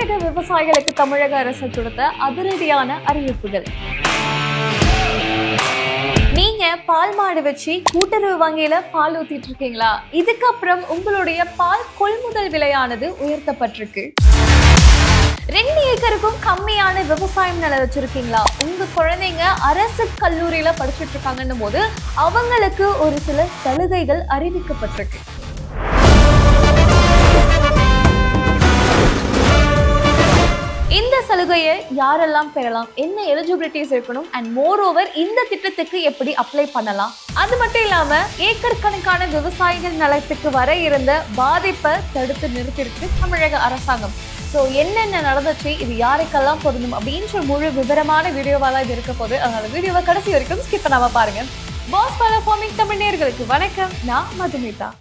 தமிழக விவசாயிகளுக்கு தமிழக அரசு கொடுத்த அதிரடியான அறிவிப்புகள். நீங்க பால் மாடு வச்சு கூட்டுறவு வங்கியில பால் ஊத்திட்டு இருக்கீங்களா? இதுக்கப்புறம் உங்களுடைய பால் கொள்முதல் விலையானது உயர்த்தப்பட்டிருக்கு. 2 ஏக்கருக்கும் கம்மியான விவசாயம் நிலம் வச்சிருக்கீங்களா? உங்க குழந்தைங்க அரசு கல்லூரியில படிச்சுட்டு இருக்காங்கன்னும் போது அவங்களுக்கு ஒரு சில சலுகைகள் அறிவிக்கப்பட்டிருக்கு. இந்த சலுகையை யாரெல்லாம் பெறலாம், என்ன எலிஜிபிலிட்டிஸ் இருக்கணும், அண்ட் மோர் ஓவர் இந்த திட்டத்துக்கு எப்படி அப்ளை பண்ணலாம், அது மட்டும் இல்லாம ஏக்கர் கணக்கான விவசாயிகள் நலத்துக்கு வர இருந்த பாதிப்பை தடுத்து நிறுத்திருக்கு தமிழக அரசாங்கம். ஸோ என்னென்ன நடந்துச்சு, இது யாருக்கெல்லாம் பொருந்தும் அப்படின்ற முழு விவரமான வீடியோவாக தான் இது இருக்க போது. அதனால வீடியோவை கடைசி வரைக்கும் ஸ்கிப் பண்ணாம பாருங்க. பாஸ் ஃபாலோ ஃபார்மிங் தமிழ் நேயர்களுக்கு வணக்கம், நான் மதுமிதா.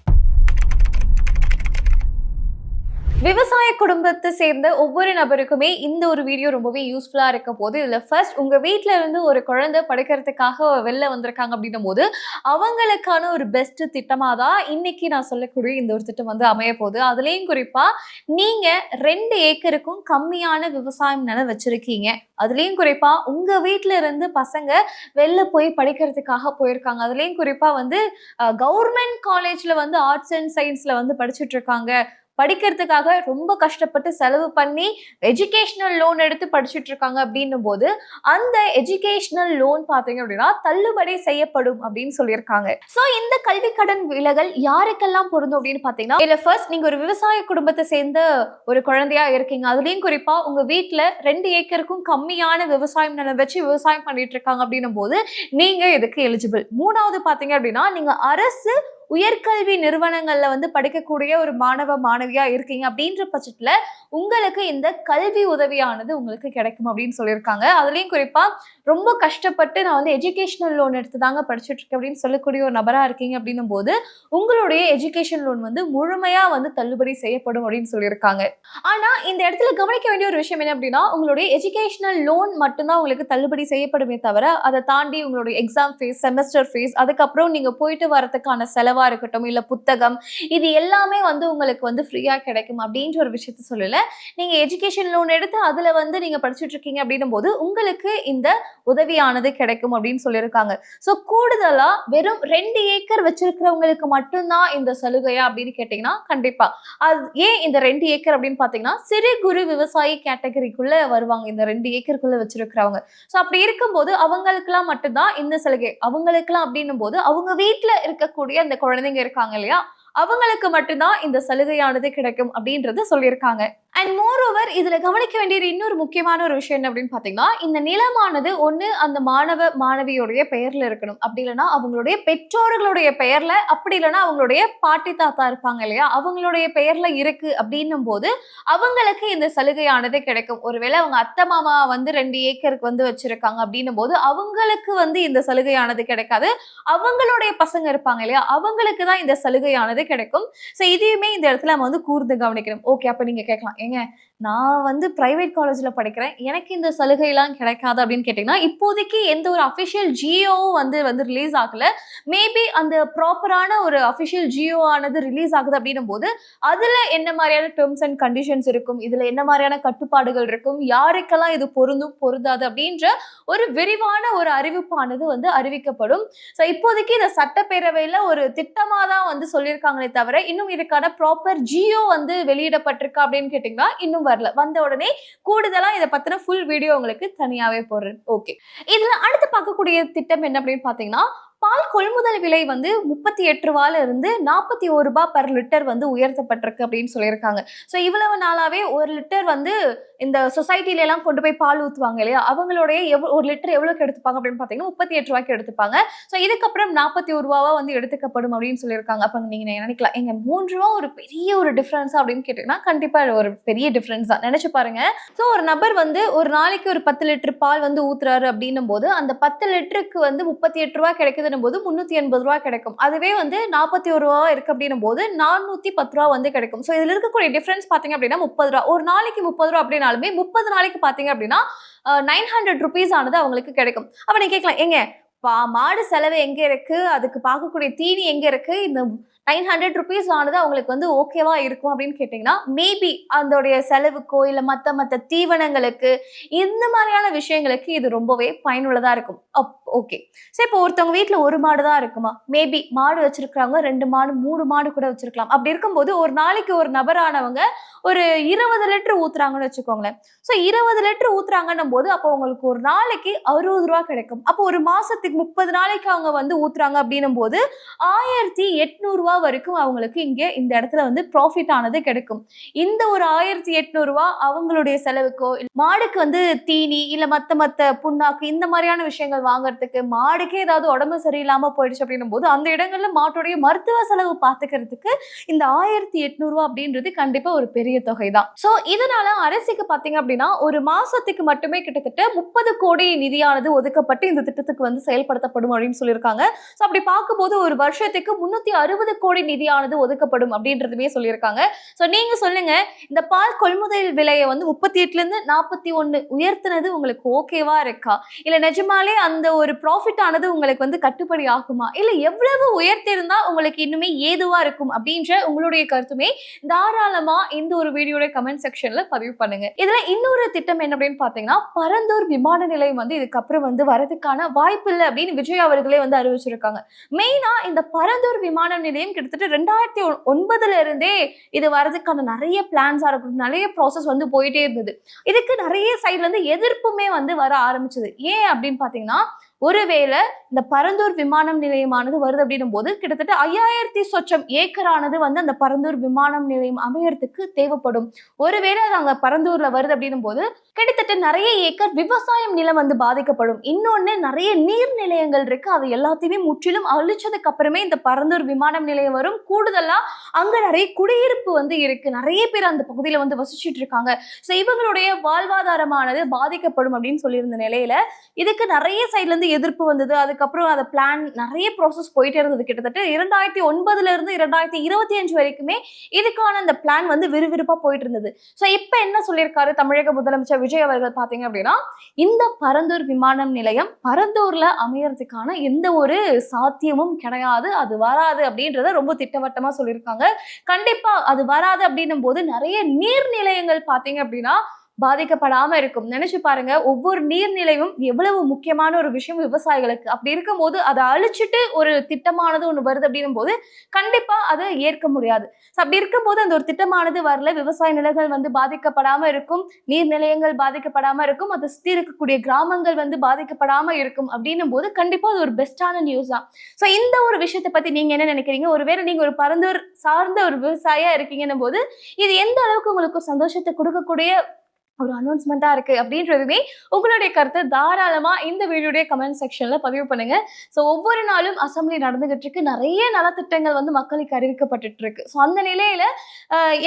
விவசாய குடும்பத்தை சேர்ந்த ஒவ்வொரு நபருக்குமே இந்த ஒரு வீடியோ ரொம்பவே யூஸ்ஃபுல்லா இருக்க போது. இதுல ஃபர்ஸ்ட் உங்க வீட்டுல இருந்து ஒரு குழந்தை படிக்கிறதுக்காக வெளில வந்திருக்காங்க அப்படின்னும் போது அவங்களுக்கான ஒரு பெஸ்ட் திட்டமா தான் இன்னைக்கு நான் சொல்லக்கூடிய இந்த ஒரு திட்டம் வந்து அமைய போகுது. அதுலயும் குறிப்பா நீங்க 2 ஏக்கருக்கும் கம்மியான விவசாயம் நிலம் வச்சிருக்கீங்க, அதுலயும் குறிப்பா உங்க வீட்டுல இருந்து பசங்க வெளில போய் படிக்கிறதுக்காக போயிருக்காங்க, அதுலயும் குறிப்பா வந்து கவர்மெண்ட் காலேஜ்ல வந்து ஆர்ட்ஸ் அண்ட் சயின்ஸ்ல வந்து படிச்சுட்டு இருக்காங்க, படிக்கிறதுக்காக ரொம்ப கஷ்டப்பட்டு செலவு பண்ணி எஜுகேஷனல் லோன் எடுத்து படிச்சுட்டு இருக்காங்க அப்படின்னும் போது அந்த எஜுகேஷனல் லோன் பாத்தீங்க அப்படின்னா தள்ளுபடி செய்யப்படும் அப்படின்னு சொல்லியிருக்காங்க. சோ இந்த கல்வி கடன் விலகல் யாருக்கெல்லாம் பொருந்தும் அப்படின்னு பாத்தீங்கன்னா, இல்ல ஃபர்ஸ்ட் நீங்க ஒரு விவசாய குடும்பத்தை சேர்ந்த ஒரு குழந்தையா இருக்கீங்க, அதுலயும் குறிப்பா உங்க வீட்டுல 2 ஏக்கருக்கும் கம்மியான விவசாயம் நிலம் வச்சு விவசாயம் பண்ணிட்டு இருக்காங்க அப்படின்னும் போது நீங்க இதுக்கு எலிஜிபிள். 3வது பாத்தீங்க அப்படின்னா, நீங்க அரசு உயர்கல்வி நிறுவனங்கள்ல வந்து படிக்கக்கூடிய ஒரு மாணவ மாணவியா இருக்கீங்க அப்படின்ற பட்சத்துல உங்களுக்கு இந்த கல்வி உதவியானது உங்களுக்கு கிடைக்கும் அப்படின்னு சொல்லியிருக்காங்க. அதுலயும் குறிப்பா ரொம்ப கஷ்டப்பட்டு நான் வந்து எஜுகேஷனல் லோன் எடுத்து தாங்க படிச்சுட்டு இருக்கேன் அப்படின்னு சொல்லக்கூடிய ஒரு நபரா இருக்கீங்க அப்படின்னும் போது உங்களுடைய எஜுகேஷன் லோன் வந்து முழுமையா வந்து தள்ளுபடி செய்யப்படும் அப்படின்னு சொல்லியிருக்காங்க. ஆனா இந்த இடத்துல கவனிக்க வேண்டிய ஒரு விஷயம் என்ன அப்படின்னா, உங்களுடைய எஜுகேஷனல் லோன் மட்டும்தான் உங்களுக்கு தள்ளுபடி செய்யப்படுமே தவிர அதை தாண்டி உங்களுடைய எக்ஸாம் ஃபீஸ், செமஸ்டர் ஃபீஸ், அதுக்கப்புறம் நீங்க போயிட்டு வரதுக்கான செலவா இருக்கட்டும், இல்ல புத்தகம், இது எல்லாமே வந்து உங்களுக்கு வந்து ஃப்ரீயா கிடைக்கும் அப்படின்ற ஒரு விஷயத்த சொல்லல. நீங்க எஜுகேஷன் லோன் எடுத்து அதுல வந்து நீங்க படிச்சுட்டு இருக்கீங்க அப்படின்னும் போது உங்களுக்கு இந்த உதவியானது கிடைக்கும் அப்படின்னு சொல்லியிருக்காங்க. சோ கூடுதலா வெறும் 2 ஏக்கர் வச்சிருக்கிறவங்களுக்கு மட்டும்தான் இந்த சலுகையா அப்படின்னு கேட்டீங்கன்னா கண்டிப்பா அது ஏன் இந்த 2 ஏக்கர் அப்படின்னு பாத்தீங்கன்னா சிறு குறு விவசாயி கேட்டகரிக்குள்ள வருவாங்க இந்த 2 ஏக்கருக்குள்ள வச்சிருக்கிறவங்க. சோ அப்படி இருக்கும்போது அவங்களுக்கெல்லாம் மட்டும்தான் இந்த சலுகை. அவங்களுக்கெல்லாம் அப்படின்னும் போது அவங்க வீட்டுல இருக்கக்கூடிய அந்த குழந்தைங்க இருக்காங்க இல்லையா, அவங்களுக்கு மட்டும்தான் இந்த சலுகையானது கிடைக்கும் அப்படின்றது சொல்லியிருக்காங்க. அண்ட் மோர் ஓவர் இதுல கவனிக்க வேண்டிய இன்னொரு முக்கியமான ஒரு விஷயம் என்ன அப்படின்னு பாத்தீங்கன்னா, இந்த நிலமானது ஒண்ணு அந்த மாணவ மாணவியோடைய பெயர்ல இருக்கணும், அப்படி இல்லைன்னா அவங்களுடைய பெற்றோர்களுடைய பெயர்ல, அப்படி இல்லைன்னா அவங்களுடைய பாட்டி தாத்தா இருப்பாங்க இல்லையா, அவங்களுடைய பெயர்ல இருக்கு அப்படின்னும் போது அவங்களுக்கு இந்த சலுகையானது கிடைக்கும். ஒருவேளை அவங்க அத்தை மாமா வந்து 2 ஏக்கருக்கு வந்து வச்சிருக்காங்க அப்படின்னும் போது அவங்களுக்கு வந்து இந்த சலுகையானது கிடைக்காது. அவங்களுடைய பசங்க இருப்பாங்க இல்லையா, அவங்களுக்கு தான் இந்த சலுகையானது கிடைக்கும். சோ இதையுமே இந்த இடத்துல நம்ம வந்து கூர்ந்து கவனிக்கணும். ஓகே, அப்ப நீங்க கேட்கலாம், ஏங்க நான் வந்து பிரைவேட் காலேஜ்ல படிக்கிறேன், எனக்கு இந்த சலுகை எல்லாம் கிடைக்காது அப்படின்னு கேட்டீங்கன்னா, இப்போதைக்கு எந்த ஒரு அபிஷியல் ஜியோவும் வந்து ரிலீஸ் ஆகல. மேபி அந்த ப்ராப்பரான ஒரு அபிஷியல் ஜியோ ஆனது ரிலீஸ் ஆகுது அப்படின்னும் போது அதுல என்ன மாதிரியான டெர்ம்ஸ் அண்ட் கண்டிஷன்ஸ் இருக்கும், இதுல என்ன மாதிரியான கட்டுப்பாடுகள் இருக்கும், யாருக்கெல்லாம் இது பொருந்தும் பொருந்தாது அப்படின்ற ஒரு விரிவான ஒரு அறிவிப்பானது வந்து அறிவிக்கப்படும். ஸோ இப்போதைக்கு இந்த சட்டப்பேரவையில ஒரு திட்டமா தான் வந்து சொல்லியிருக்காங்களே தவிர இன்னும் இதுக்கான ப்ராப்பர் ஜியோ வந்து வெளியிடப்பட்டிருக்கா அப்படின்னு கேட்டீங்கன்னா இன்னும் வரல. வந்த உடனே கூடுதலா இதை பத்தின ஃபுல் வீடியோ உங்களுக்கு தனியாவே போடுறேன். ஓகே, இதுல அடுத்து பார்க்கக்கூடிய திட்டம் என்ன அப்படின்னு பாத்தீங்கன்னா, பால் கொள்முதல் விலை வந்து 38 ரூபாயில இருந்து 41 ரூபாய் பர் லிட்டர் வந்து உயர்த்தப்பட்டிருக்கு அப்படின்னு சொல்லியிருக்காங்க. ஸோ இவ்வளவு நாளாவே 1 லிட்டர் வந்து இந்த சொசைட்டில எல்லாம் கொண்டு போய் பால் ஊத்துவாங்க இல்லையா, அவங்களுடைய 1 லிட்டர் எவ்வளவுக்கு எடுத்துப்பாங்க அப்படின்னு பாத்தீங்கன்னா 38 ரூபாய்க்கு எடுத்துப்பாங்க. ஸோ இதுக்கப்புறம் 41 ரூபாவா வந்து எடுத்துக்கப்படும் அப்படின்னு சொல்லியிருக்காங்க. அப்ப நீங்க நினைக்கலாம், எங்க 3 ரூபா ஒரு பெரிய ஒரு டிஃபரன்ஸ் அப்படின்னு கேட்டீங்கன்னா கண்டிப்பா ஒரு பெரிய டிஃபரன்ஸ் தான். நினைச்சு பாருங்க. ஸோ ஒரு நபர் வந்து ஒரு நாளைக்கு ஒரு 10 லிட்டர் பால் வந்து ஊத்துறாரு அப்படின்னும் போது அந்த 10 லிட்டருக்கு வந்து 38 ரூபாய் கிடைக்குது போது 380 ரூபாய் கிடைக்கும். அதுவே வந்து 41 ரூபாய் இருக்கு அப்படின்னும் போது 410 ரூபாய் வந்து கிடைக்கும். சோ இதுல இருக்கக்கூடிய டிஃபரன்ஸ் பாத்தீங்க அப்படின்னா 30 ரூபாய். ஒரு நாளைக்கு 30 ரூபாய் அப்படின்னாலுமே 30 நாளைக்கு பாத்தீங்க அப்படின்னா 900 rupees ஆனது அவங்களுக்கு கிடைக்கும். அப்ப நீங்க கேட்கலாம், ஏங்க மாடு செலவு எங்க இருக்கு, அதுக்கு பார்க்கக்கூடிய தீனி எங்க இருக்கு, இந்த 900 rupees ஆனது அவங்களுக்கு வந்து ஓகேவா இருக்கும் அப்படின்னு கேட்டிங்கன்னா மேபி அதோடைய செலவுக்கோ இல்லை மற்ற தீவனங்களுக்கு இந்த மாதிரியான விஷயங்களுக்கு இது ரொம்பவே பயனுள்ளதாக இருக்கும். ஓகே, சரி இப்போ ஒருத்தவங்க வீட்டில் ஒரு மாடு தான் இருக்குமா, மேபி மாடு வச்சிருக்கிறாங்க 2 மாடு 3 மாடு கூட வச்சிருக்கலாம். அப்படி இருக்கும்போது ஒரு நாளைக்கு ஒரு நபரானவங்க ஒரு 20 லிட்டர் ஊத்துறாங்கன்னு வச்சுக்கோங்களேன். ஸோ 20 லிட்டர் ஊத்துறாங்கன்னும் போது அப்போ உங்களுக்கு ஒரு நாளைக்கு 60 ரூபா கிடைக்கும். அப்போ ஒரு மாசத்துக்கு 30 நாளைக்கு அவங்க வந்து ஊத்துறாங்க அப்படின்னும் போது 1800 ரூபா வரைக்கும் அவங்களுக்கு இங்கே இந்த இடத்துல வந்து ப்ராஃபிட் ஆனது கிடைக்கும். இந்த ஒரு 1800 ரூபா அவங்களுடைய செலவுக்கோ, மாடுக்கு வந்து தீனி இல்லை மற்ற புண்ணாக்கு இந்த மாதிரியான விஷயங்கள் வாங்குறதுக்கு, மாடுக்கே ஏதாவது உடம்பு சரியில்லாம போயிடுச்சு அப்படின்னும் போது அந்த இடங்கள்ல மாட்டோடைய மருத்துவ செலவு பார்த்துக்கிறதுக்கு இந்த 1800 ரூபா அப்படின்றது கண்டிப்பா ஒரு பெரிய தொகை தான். சோ இதனால அரசுக்கு பாத்தீங்க அப்படின்னா ஒரு மாசத்துக்கு மட்டுமே கிட்டத்தட்ட 30 கோடி நிதியானது ஒதுக்கப்பட்டு இந்த திட்டத்துக்கு வந்து செயல்படுத்தப்படும் அப்படின்னு சொல்லியிருக்காங்க. சோ அப்படி பார்க்கும்போது ஒரு வருஷத்துக்கு 360 கோடி நிதியானது ஒதுக்கப்படும் அப்படின்றதுமே சொல்லியிருக்காங்க. சோ நீங்க சொல்லுங்க, இந்த பால் கொள்முதல் விலையை வந்து 38ல இருந்து 41 உயர்த்தினது உங்களுக்கு ஓகேவா இருக்கா, இல்ல நிஜமாலே அந்த ஒரு ப்ராஃபிட் ஆனது உங்களுக்கு வந்து கட்டுப்படி ஆகுமா, இல்ல எவ்வளவு உயர்த்திருந்தா உங்களுக்கு இன்னுமே ஏதுவா இருக்கும் அப்படின்ற உங்களுடைய கருத்துமே தாராளமா இந்த ஒரு வீடியோட கமெண்ட் செக்ஷன்ல பதிவு பண்ணுங்க. இதுல இன்னொரு திட்டம் என்ன அப்படின்னு பாத்தீங்கன்னா, பரந்தூர் விமான நிலையம் வந்து இதுக்கப்புறம் வந்து வரதுக்கான வாய்ப்பு இல்லை அப்படின்னு விஜய் அவர்களே வந்து அறிவிச்சிருக்காங்க. மெயினா இந்த பரந்தூர் விமான நிலையம் கிட்டத்தட்ட 2009ல இருந்தே இது வரதுக்கான நிறைய பிளான்ஸா இருக்கட்டும், நிறைய ப்ராசஸ் வந்து போயிட்டே இருந்தது. இதுக்கு நிறைய சைட்ல இருந்து எதிர்ப்புமே வந்து வர ஆரம்பிச்சது. ஏன் அப்படின்னு பாத்தீங்கன்னா, ஒருவேளை இந்த பரந்தூர் விமானம் நிலையமானது வருது அப்படின்னும் போது கிட்டத்தட்ட 5000 சொச்சம் ஏக்கரானது வந்து அந்த பரந்தூர் விமானம் நிலையம் அமையறதுக்கு தேவைப்படும். ஒருவேளை அது அங்க பரந்தூர்ல வருது அப்படின்னும் போது கிட்டத்தட்ட நிறைய ஏக்கர் விவசாயம் நிலம் வந்து பாதிக்கப்படும். இன்னொன்னு நிறைய நீர் நிலையங்கள் இருக்கு, அது எல்லாத்தையுமே முற்றிலும் அழிச்சதுக்கு அப்புறமே இந்த பரந்தூர் விமானம் நிலையம் வரும். கூடுதலா அங்க நிறைய குடியிருப்பு வந்து இருக்கு, நிறைய பேர் அந்த பகுதியில வந்து வசிச்சுட்டு இருக்காங்க. ஸோ இவங்களுடைய வாழ்வாதாரமானது பாதிக்கப்படும் அப்படின்னு சொல்லியிருந்த நிலையில இதுக்கு நிறைய சைட்ல இருந்து எதிர்ப்பு வந்தது. அதுக்கப்புறம் அதை பிளான் நிறைய ப்ராசஸ் போயிட்டே இருந்தது. கிட்டத்தட்ட 2009ல இருந்து 2025 வரைக்குமே இதுக்கான அந்த பிளான் வந்து விறுவிறுப்பா போயிட்டு இருந்தது. ஸோ இப்ப என்ன சொல்லியிருக்காரு தமிழக முதலமைச்சர் விஜய் அவர்கள் பாத்தீங்க அப்படின்னா, இந்த பரந்தூர் விமானம் நிலையம் பரந்தூர்ல அமையறதுக்கான எந்த ஒரு சாத்தியமும் கிடையாது, அது வராது அப்படின்றத ரொம்ப திட்டவட்டமா சொல்லியிருக்காங்க. கண்டிப்பா அது வராது அப்படின்னும் போது நிறைய நீர் நிலையங்கள் பாத்தீங்க அப்படின்னா பாதிக்கப்படாம இருக்கும். நினைச்சு பாருங்க, ஒவ்வொரு நீர்நிலையும் எவ்வளவு முக்கியமான ஒரு விஷயம் விவசாயிகளுக்கு. அப்படி இருக்கும் போது அதை அழிச்சிட்டு ஒரு திட்டமானது ஒண்ணு வருது அப்படின்னும் போது கண்டிப்பா அதை ஏற்க முடியாது. அப்படி இருக்கும் போது அந்த ஒரு திட்டமானது வரல, விவசாய நிலங்கள் வந்து பாதிக்கப்படாம இருக்கும், நீர்நிலையங்கள் பாதிக்கப்படாம இருக்கும், அதை சுத்தி இருக்கக்கூடிய கிராமங்கள் வந்து பாதிக்கப்படாம இருக்கும் அப்படின்னும் போது கண்டிப்பா அது ஒரு பெஸ்டான நியூஸ் தான். ஸோ இந்த ஒரு விஷயத்தை பத்தி நீங்க என்ன நினைக்கிறீங்க? ஒருவேளை நீங்க ஒரு பரந்தூர் சார்ந்த ஒரு விவசாயியா இருக்கீங்கன்னும் போது இது எந்த அளவுக்கு உங்களுக்கு சந்தோஷத்தை கொடுக்கக்கூடிய ஒரு அனௌன்ஸ்மெண்டா இருக்கு அப்படின்றதுமே உங்களுடைய கருத்தை தாராளமா இந்த வீடியோடைய கமெண்ட் செக்ஷன்ல பதிவு பண்ணுங்க. ஸோ ஒவ்வொரு நாளும் அசம்பிளி நடந்துகிட்டு இருக்கு, நிறைய நலத்திட்டங்கள் வந்து மக்களுக்கு அறிவிக்கப்பட்டு இருக்கு. ஸோ அந்த நிலையில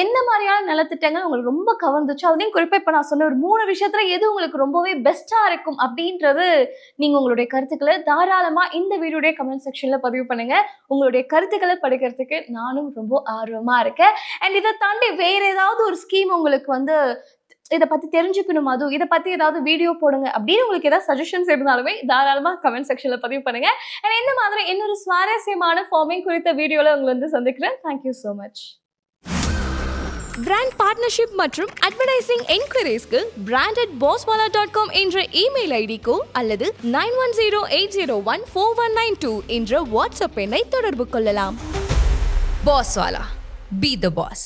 என்ன மாதிரியான நலத்திட்டங்கள் உங்களுக்கு ரொம்ப கவர்ந்துச்சு, அதுலேயும் குறிப்பா இப்ப நான் சொன்ன ஒரு 3 விஷயத்துல எது உங்களுக்கு ரொம்பவே பெஸ்டா இருக்கும் அப்படின்றது நீங்க உங்களுடைய கருத்துக்களை தாராளமா இந்த வீடியோடைய கமெண்ட் செக்ஷன்ல பதிவு பண்ணுங்க. உங்களுடைய கருத்துக்களை படிக்கிறதுக்கு நானும் ரொம்ப ஆர்வமா இருக்கேன். அண்ட் இதை தாண்டி வேற ஏதாவது ஒரு ஸ்கீம் உங்களுக்கு வந்து இதை பத்தி தெரிஞ்சுக்கணும், அது இதை பத்தி ஏதாவது வீடியோ போடுங்க அப்படின்னு உங்களுக்கு ஏதாவது சஜஷன்ஸ் இருந்தாலுமே தாராளமா கமெண்ட் செக்ஷன்ல பதிவு பண்ணுங்க. அண்ட் இந்த மாதிரி இன்னொரு சுவாரஸ்யமான ஃபார்மிங் குறித்த வீடியோல உங்களை வந்து சந்திக்கிறேன். Thank you so much. Brand partnership மற்றும் அட்வர்டைசிங் என்கொயரிஸ்க்கு brand@bosswala.com என்ற இமெயில் ஐடிக்கோ அல்லது 9108014192 என்ற வாட்ஸ்அப் எண்ணை தொடர்பு கொள்ளலாம். Bosswala, be the boss.